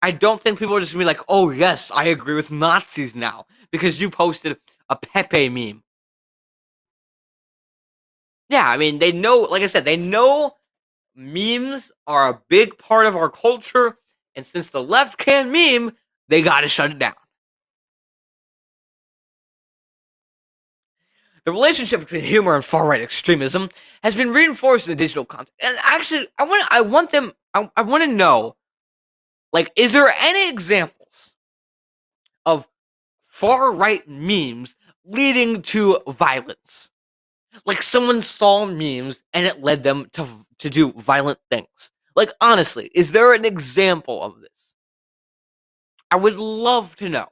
I don't think people are just gonna be like, "Oh yes, I agree with Nazis now because you posted a Pepe meme." Yeah, I mean they know, like I said, they know memes are a big part of our culture, and since the left can meme, they gotta shut it down. The relationship between humor and far right extremism has been reinforced in the digital content. And actually, I want to know, like, is there any examples of far right memes leading to violence? Like someone saw memes and it led them to do violent things. Like honestly, is there an example of this? I would love to know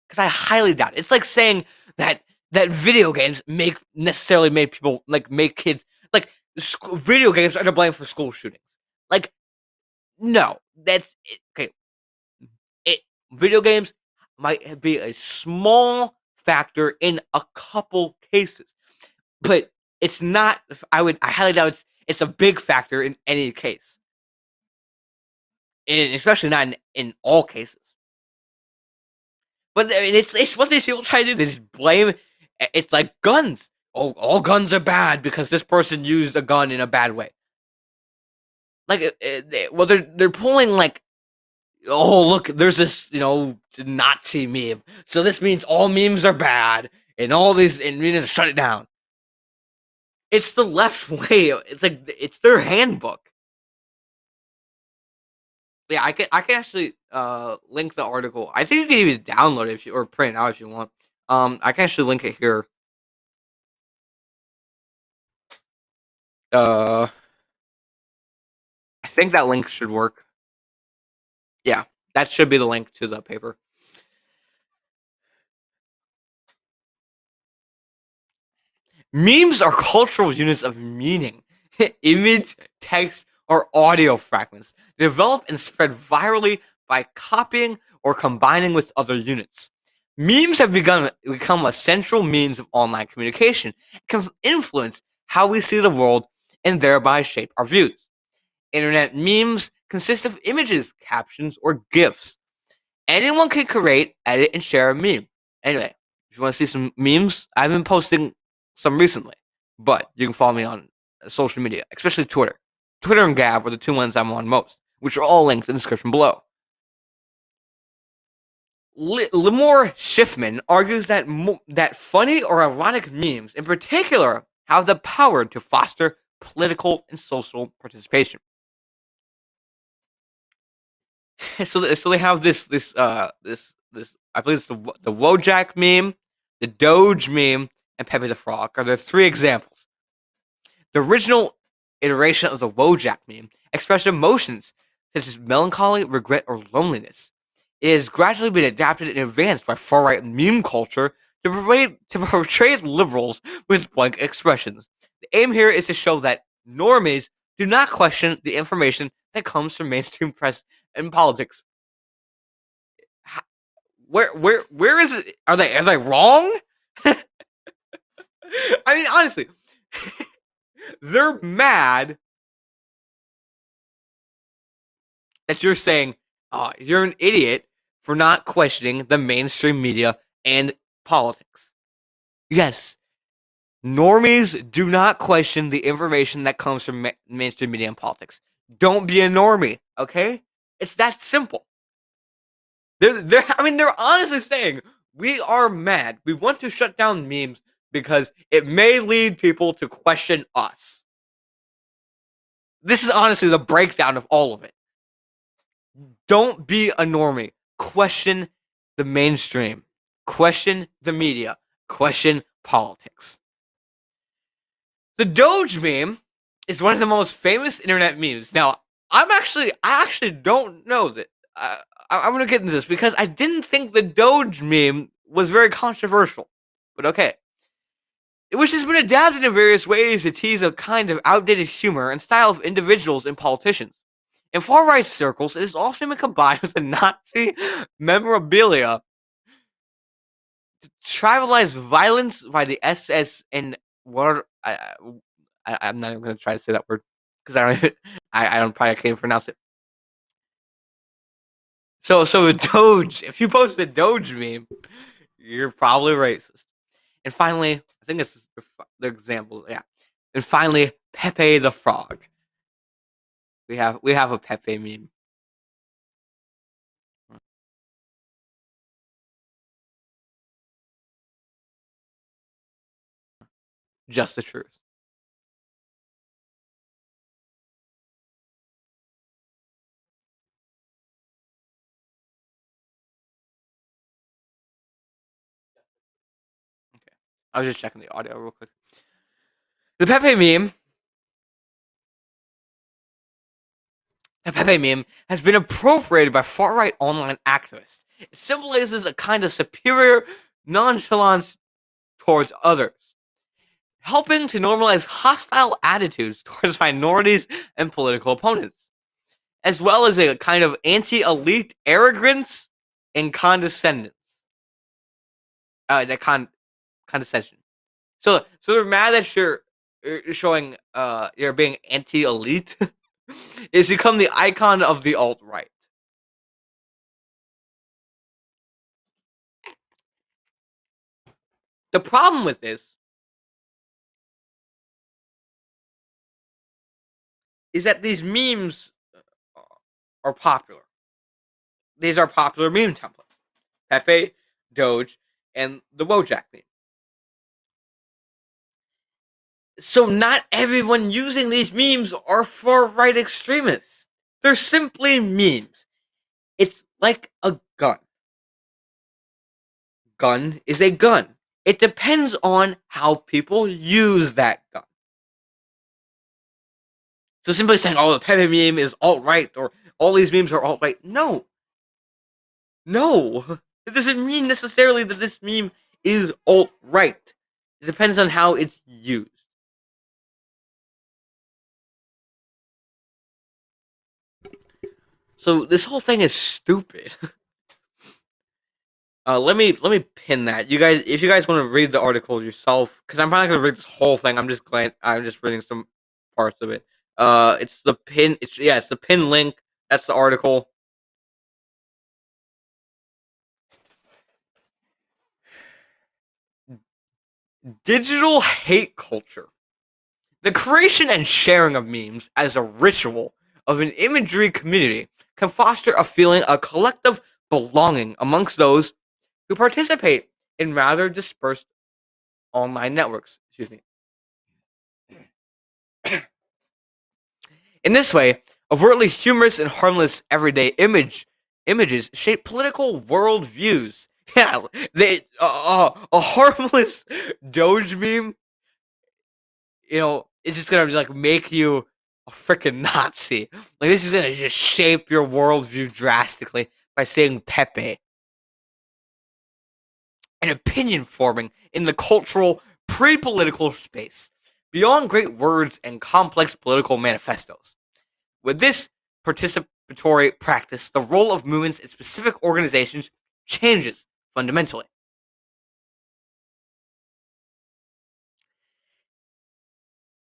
because I highly doubt it. It's like saying that video games make people like make kids like video games are to blame for school shootings. Like no, that's it. Okay. It video games might be a small factor in a couple cases, but it's not. I highly doubt it's a big factor in any case, and especially not in all cases. But I mean, it's what these people try to do. They just blame. It's like guns. Oh, all guns are bad because this person used a gun in a bad way. Like, well, they're pulling like, oh look, there's this Nazi meme, so this means all memes are bad, and all these, and we need to shut it down. It's the left way. It's like it's their handbook. Yeah, I can actually link the article. I think you can even download it or print it out if you want. I can actually link it here. I think that link should work. Yeah, that should be the link to the paper. Memes are cultural units of meaning, image, text, or audio fragments developed and spread virally by copying or combining with other units. Memes have become a central means of online communication, can influence how we see the world and thereby shape our views. Internet memes consist of images, captions, or GIFs. Anyone can create, edit, and share a meme. Anyway, if you want to see some memes, I've been posting some recently, but you can follow me on social media, especially Twitter. Twitter and Gab are the two ones I'm on most, which are all linked in the description below. Limor Schiffman argues that that funny or ironic memes, in particular, have the power to foster political and social participation. So they have this I believe it's the Wojak meme, the Doge meme, and Pepe the Frog are the three examples. The original iteration of the Wojak meme expressed emotions such as melancholy, regret, or loneliness. It has gradually been adapted and advanced by far-right meme culture to portray liberals with blank expressions. The aim here is to show that normies do not question the information that comes from mainstream press and politics. Where is it? Are they wrong? I mean, honestly, they're mad that you're saying, "Oh, you're an idiot for not questioning the mainstream media and politics." Yes, normies do not question the information that comes from mainstream media and politics. Don't be a normie, okay? It's that simple. They're honestly saying we are mad. We want to shut down memes because it may lead people to question us. This is honestly the breakdown of all of it. Don't be a normie. Question the mainstream. Question the media. Question politics. The Doge meme is one of the most famous internet memes. Now, I actually don't know that. I'm gonna get into this because I didn't think the Doge meme was very controversial, but okay. Which has been adapted in various ways to tease a kind of outdated humor and style of individuals and politicians. In far-right circles, it has often been combined with the Nazi memorabilia to trivialize violence by the SS and what I'm not even gonna try to say that word because I don't even, I don't probably can't even pronounce it. So the Doge, if you post the Doge meme, you're probably racist. And finally, I think this is the examples. Yeah. And finally, Pepe the Frog. We have a Pepe meme. Just the truth. Okay. I was just checking the audio real quick. The Pepe meme has been appropriated by far-right online activists. It symbolizes a kind of superior nonchalance towards others, helping to normalize hostile attitudes towards minorities and political opponents, as well as a kind of anti-elite arrogance and condescendence. the condescension. So they're mad that you're showing you're being anti-elite. It's become the icon of the alt right. The problem with this is that these memes are popular. These are popular meme templates. Pepe, Doge, and the Wojak meme. So not everyone using these memes are far right extremists. They're simply memes. It's like a gun. Gun is a gun. It depends on how people use that gun. So simply saying, "Oh, the Pepe meme is alt right," or "all these memes are alt right," no, no, it doesn't mean necessarily that this meme is alt right. It depends on how it's used. So this whole thing is stupid. Let me pin that. You guys, if you guys want to read the article yourself, because I'm probably gonna read this whole thing. I'm just reading some parts of it. It's the pin. It's the pin link. That's the article. Digital hate culture. The creation and sharing of memes as a ritual of an imagery community can foster a feeling of collective belonging amongst those who participate in rather dispersed online networks. Excuse me. In this way, overtly humorous and harmless everyday images shape political worldviews. Yeah, a harmless Doge meme, it's just gonna like make you a freaking Nazi. Like this is gonna just shape your worldview drastically by saying Pepe. And opinion forming in the cultural pre-political space, beyond great words and complex political manifestos. With this participatory practice, the role of movements in specific organizations changes fundamentally.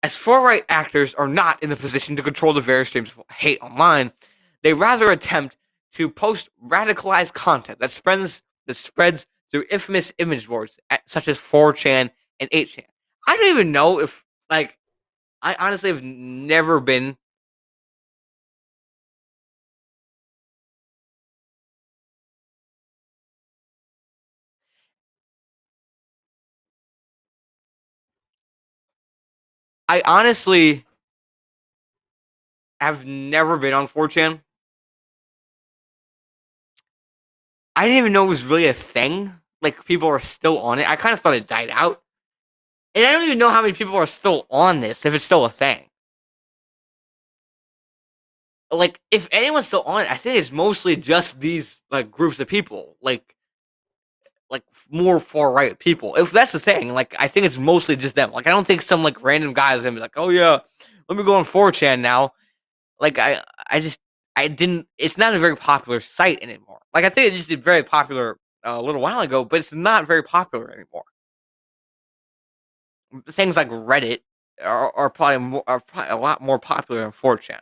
As far right actors are not in the position to control the various streams of hate online, they rather attempt to post radicalized content that spreads through infamous image boards such as 4chan and 8chan. I don't even know if like I honestly have never been. I honestly have never been on 4chan. I didn't even know it was really a thing. Like people are still on it. I kind of thought it died out. And I don't even know how many people are still on this, if it's still a thing. Like, if anyone's still on it, I think it's mostly just these like groups of people, like more far right people. If that's the thing, like I think it's mostly just them. Like I don't think some like random guy is gonna be like, oh yeah, let me go on 4chan now. Like I just I didn't. It's not a very popular site anymore. Like I think it just did very popular a little while ago, but it's not very popular anymore. Things like Reddit are probably a lot more popular than 4chan.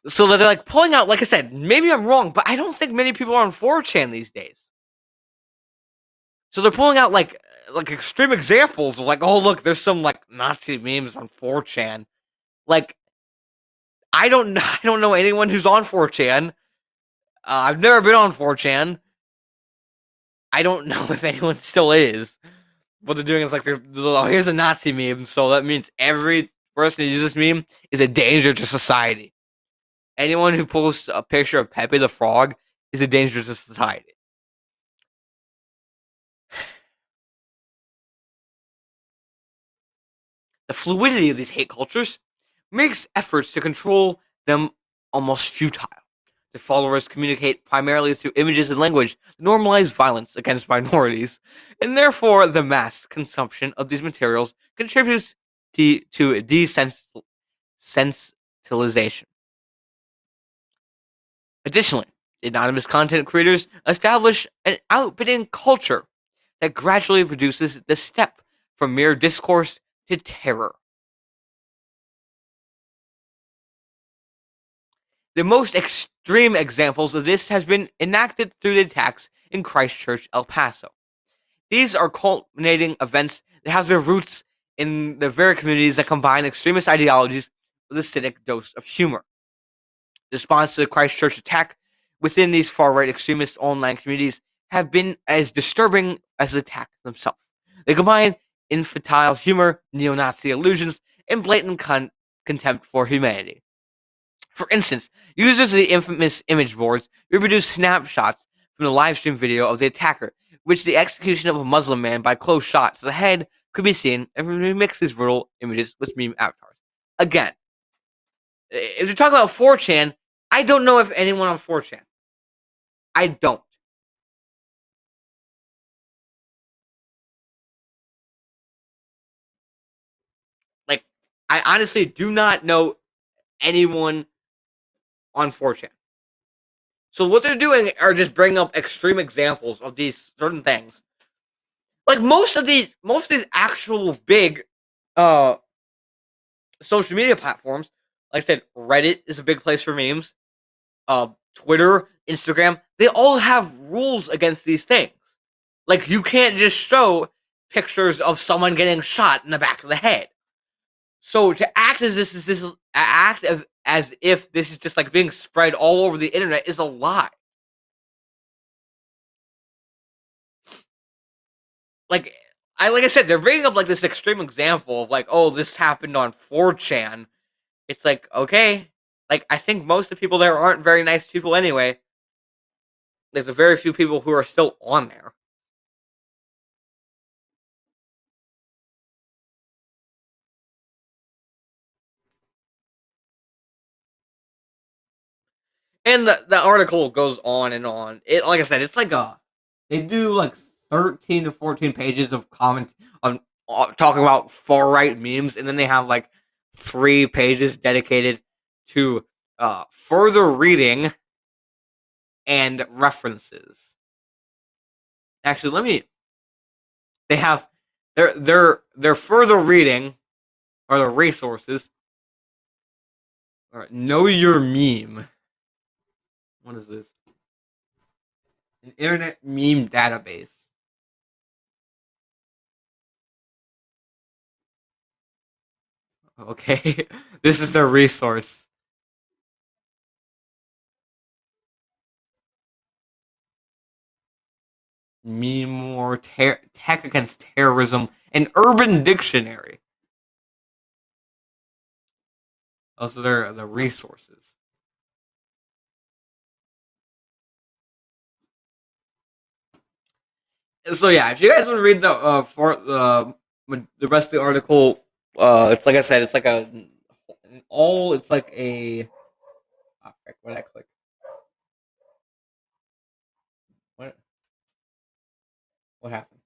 So that they're like pulling out, like I said, maybe I'm wrong, but I don't think many people are on 4chan these days. So they're pulling out like extreme examples of like, oh look, there's some like Nazi memes on 4chan. Like I don't know anyone who's on 4chan. I've never been on 4chan. I don't know if anyone still is. What they're doing is like oh, here's a Nazi meme, so that means every person who uses this meme is a danger to society. Anyone who posts a picture of Pepe the Frog is a danger to society. The fluidity of these hate cultures makes efforts to control them almost futile. The followers communicate primarily through images and language that normalize violence against minorities, and therefore the mass consumption of these materials contributes to desensitization. Additionally, Anonymous content creators establish an outbidding culture that gradually reduces the step from mere discourse to terror. The most extreme examples of this has been enacted through the attacks in Christchurch, El Paso. These are culminating events that have their roots in the very communities that combine extremist ideologies with a cynic dose of humor. The response to the Christchurch attack within these far-right extremist online communities have been as disturbing as the attack themselves. They combine infantile humor, neo-Nazi allusions, and blatant contempt for humanity. For instance, users of the infamous image boards reproduced snapshots from the live stream video of the attacker, which the execution of a Muslim man by close shot to the head could be seen, and remix these brutal images with meme avatars. Again, if you're talking about 4chan, I don't know if anyone on 4chan. I don't. Like, I honestly do not know anyone on 4chan. So what they're doing are just bringing up extreme examples of these certain things. Like most of these actual big uh social media platforms, like I said, Reddit is a big place for memes. Twitter, Instagram, they all have rules against these things. Like you can't just show pictures of someone getting shot in the back of the head. So to act as this act as if this is just like being spread all over the internet is a lie. Like like I said, they're bringing up like this extreme example of like, oh, this happened on 4chan. It's like, okay, like I think most of the people there aren't very nice people anyway. There's a very few people who are still on there. And the article goes on and on. It like I said, it's like a they do like 13 to 14 pages of comment on talking about far right memes, and then they have like 3 pages dedicated to further reading and references. Actually, let me. They have their further reading or the resources. All right, know your meme. What is this? An internet meme database. Okay, this is their resource. Meme war, tech against terrorism, an urban dictionary. Those are the resources. So yeah, if you guys want to read the rest of the article, it's like I said, it's like it's like a. Oh, frick, what did I click? What what happened?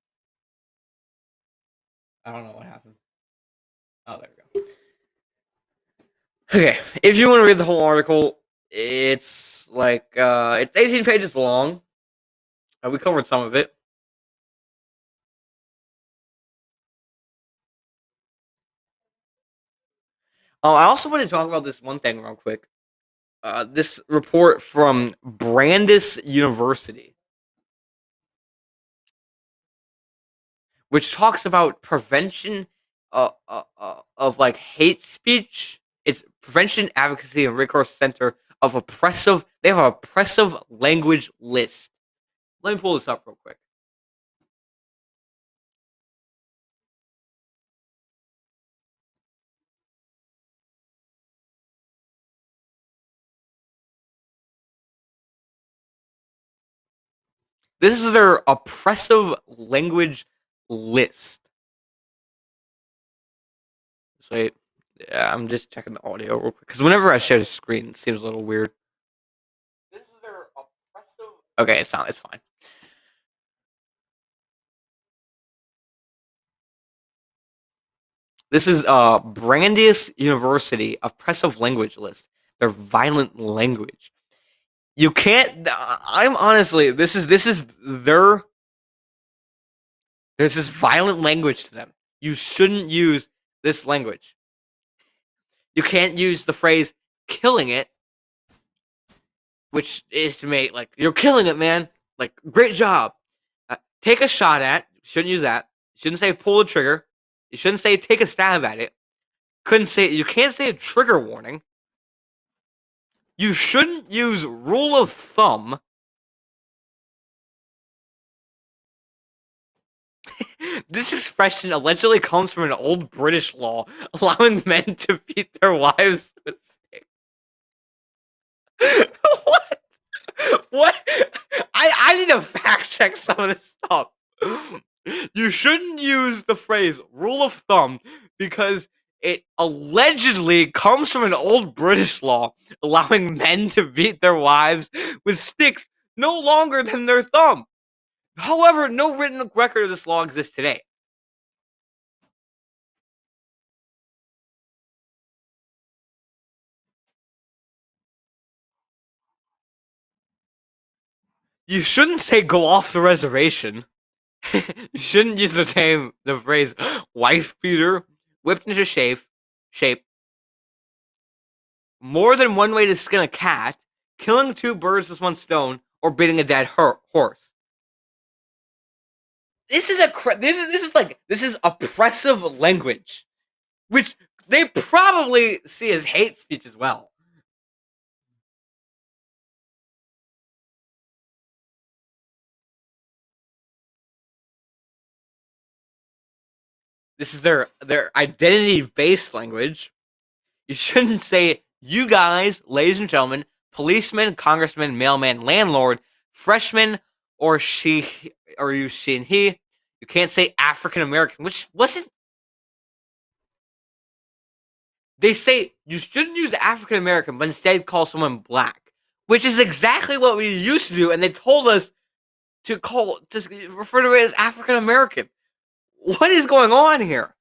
I don't know what happened. Oh, there we go. Okay, if you want to read the whole article, it's like it's 18 pages long. We covered some of it. I also want to talk about this one thing real quick. This report from Brandis University, which talks about prevention of like hate speech. It's Prevention Advocacy and Recourse Center of Oppressive. They have an oppressive language list. Let me pull this up real quick. This is their oppressive language list. So wait, yeah, I'm just checking the audio real quick because whenever I share the screen, it seems a little weird. This is their oppressive. Okay, it's fine. This is Brandeis University oppressive language list. Their violent language. You can't. I'm honestly. This is violent language to them. You shouldn't use this language. You can't use the phrase "killing it," which is to make like you're killing it, man. Like great job. Take a shot at. Shouldn't use that. Shouldn't say pull the trigger. You shouldn't say take a stab at it. Couldn't say you can't say a trigger warning. You shouldn't use rule of thumb. This expression allegedly comes from an old British law allowing men to beat their wives with sticks. What? What? I need to fact check some of this stuff. You shouldn't use the phrase rule of thumb because it allegedly comes from an old British law allowing men to beat their wives with sticks no longer than their thumb. However, no written record of this law exists today. You shouldn't say go off the reservation. You shouldn't use the phrase wife beater, whipped into shape, more than one way to skin a cat, killing two birds with one stone, or beating a dead horse. This is oppressive language, which they probably see as hate speech as well. This is their identity based language. You shouldn't say you guys, ladies and gentlemen, policeman, congressman, mailman, landlord, freshman, or she, or you, she, and he. You can't say African American, which wasn't. They say you shouldn't use African American, but instead call someone black, which is exactly what we used to do, and they told us to refer to it as African American. What is going on here?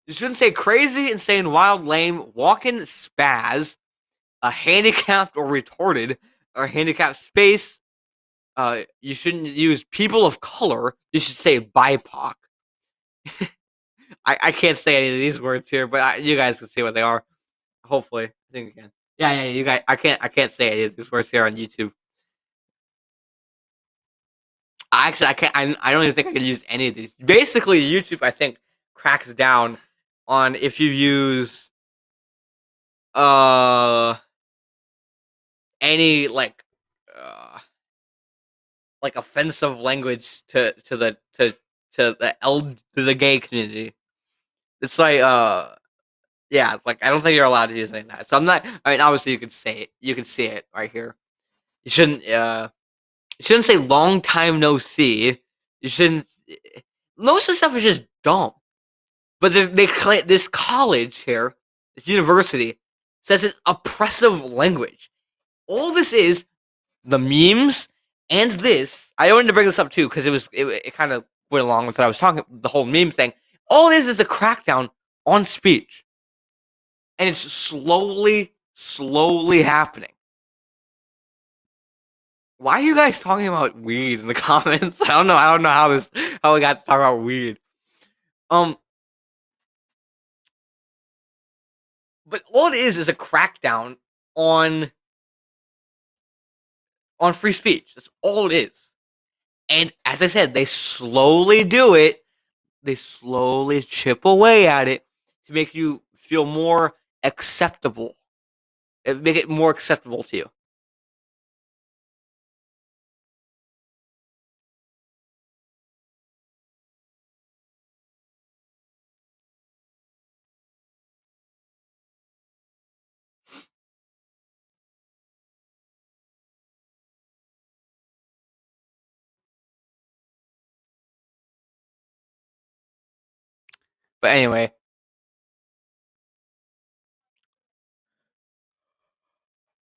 You shouldn't say crazy, insane, wild, lame, walking spaz, a handicapped or retarded, or handicapped space. You shouldn't use people of color. You should say BIPOC. I can't say any of these words here, but you guys can see what they are. Hopefully, I think you can. Yeah, yeah. You guys, I can't say any of these words here on YouTube. I can't. I don't even think I can use any of these. Basically, YouTube, I think, cracks down on if you use uh any uh like offensive language to the gay community. It's like yeah, like I don't think you're allowed to use anything like that. So I'm not. I mean, obviously you can say it. You can see it right here. You shouldn't say long time no see. You shouldn't. Most of the stuff is just dumb. But they claim this college here, this university, says it's oppressive language. All this is the memes and this. I wanted to bring this up too because it kind of went along with what I was talking. The whole meme thing. All this is a crackdown on speech, and it's slowly happening. Why are you guys talking about weed in the comments? I don't know how we got to talk about weed. Um, but all it is a crackdown on free speech. That's all it is. And as I said, they slowly do it. They slowly chip away at it to make you feel more acceptable. Make it more acceptable to you. But anyway,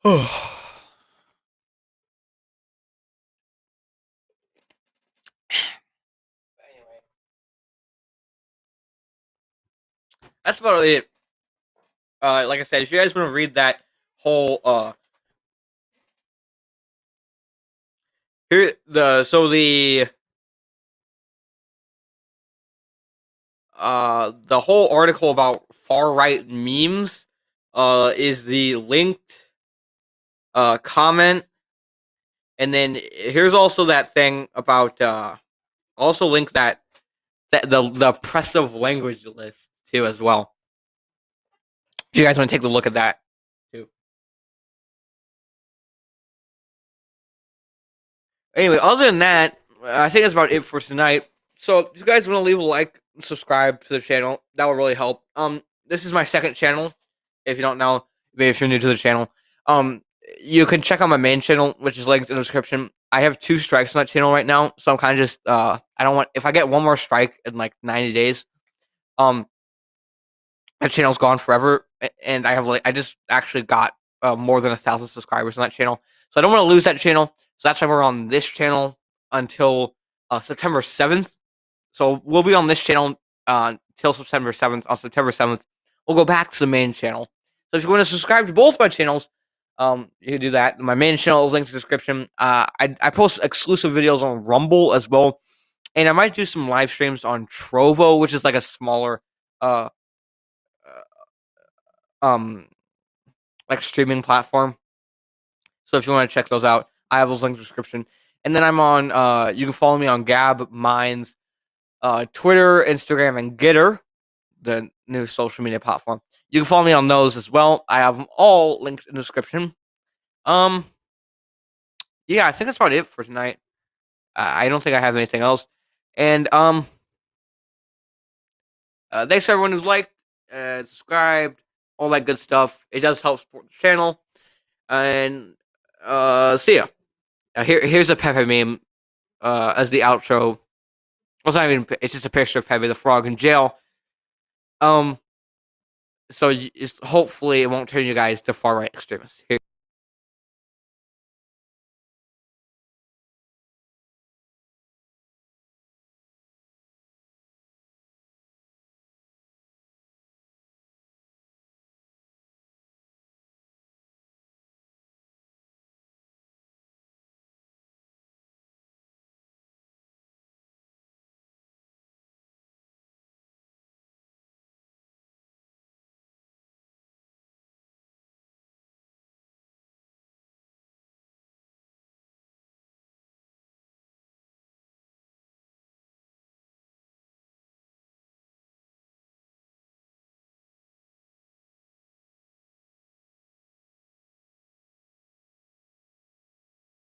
anyway, that's about it. Like I said, if you guys want to read that whole Here the whole article about far right memes is the linked comment, and then here's also that thing about also link that the oppressive language list too as well. If you guys want to take a look at that too. Anyway, other than that, I think that's about it for tonight. So if you guys want to leave a like, subscribe to the channel, that will really help. This is my second channel. If you don't know, maybe if you're new to the channel, um, you can check out my main channel, which is linked in the description. I have 2 strikes on that channel right now, so I'm kind of just I don't want, if I get one more strike in like 90 days, um, that channel's gone forever, and I just actually got more than 1,000 subscribers on that channel, so I don't want to lose that channel. So that's why we're on this channel until September 7th. So we'll be on this channel till September 7th. On September 7th, we'll go back to the main channel. So if you want to subscribe to both my channels, you can do that. My main channel is linked in the description. I post exclusive videos on Rumble as well, and I might do some live streams on Trovo, which is like a smaller uh um like streaming platform. So if you want to check those out, I have those links in the description. And then I'm on you can follow me on Gab, Minds, Twitter, Instagram, and Gitter, the new social media platform. You can follow me on those as well. I have them all linked in the description. Um yeah, I think that's about it for tonight. I don't think I have anything else. And thanks to everyone who's liked, subscribed, all that good stuff. It does help support the channel. And see ya. Here's a Pepe meme as the outro. Well, it's not even. It's just a picture of Pepe the Frog in jail. So hopefully it won't turn you guys to far right extremists. Here.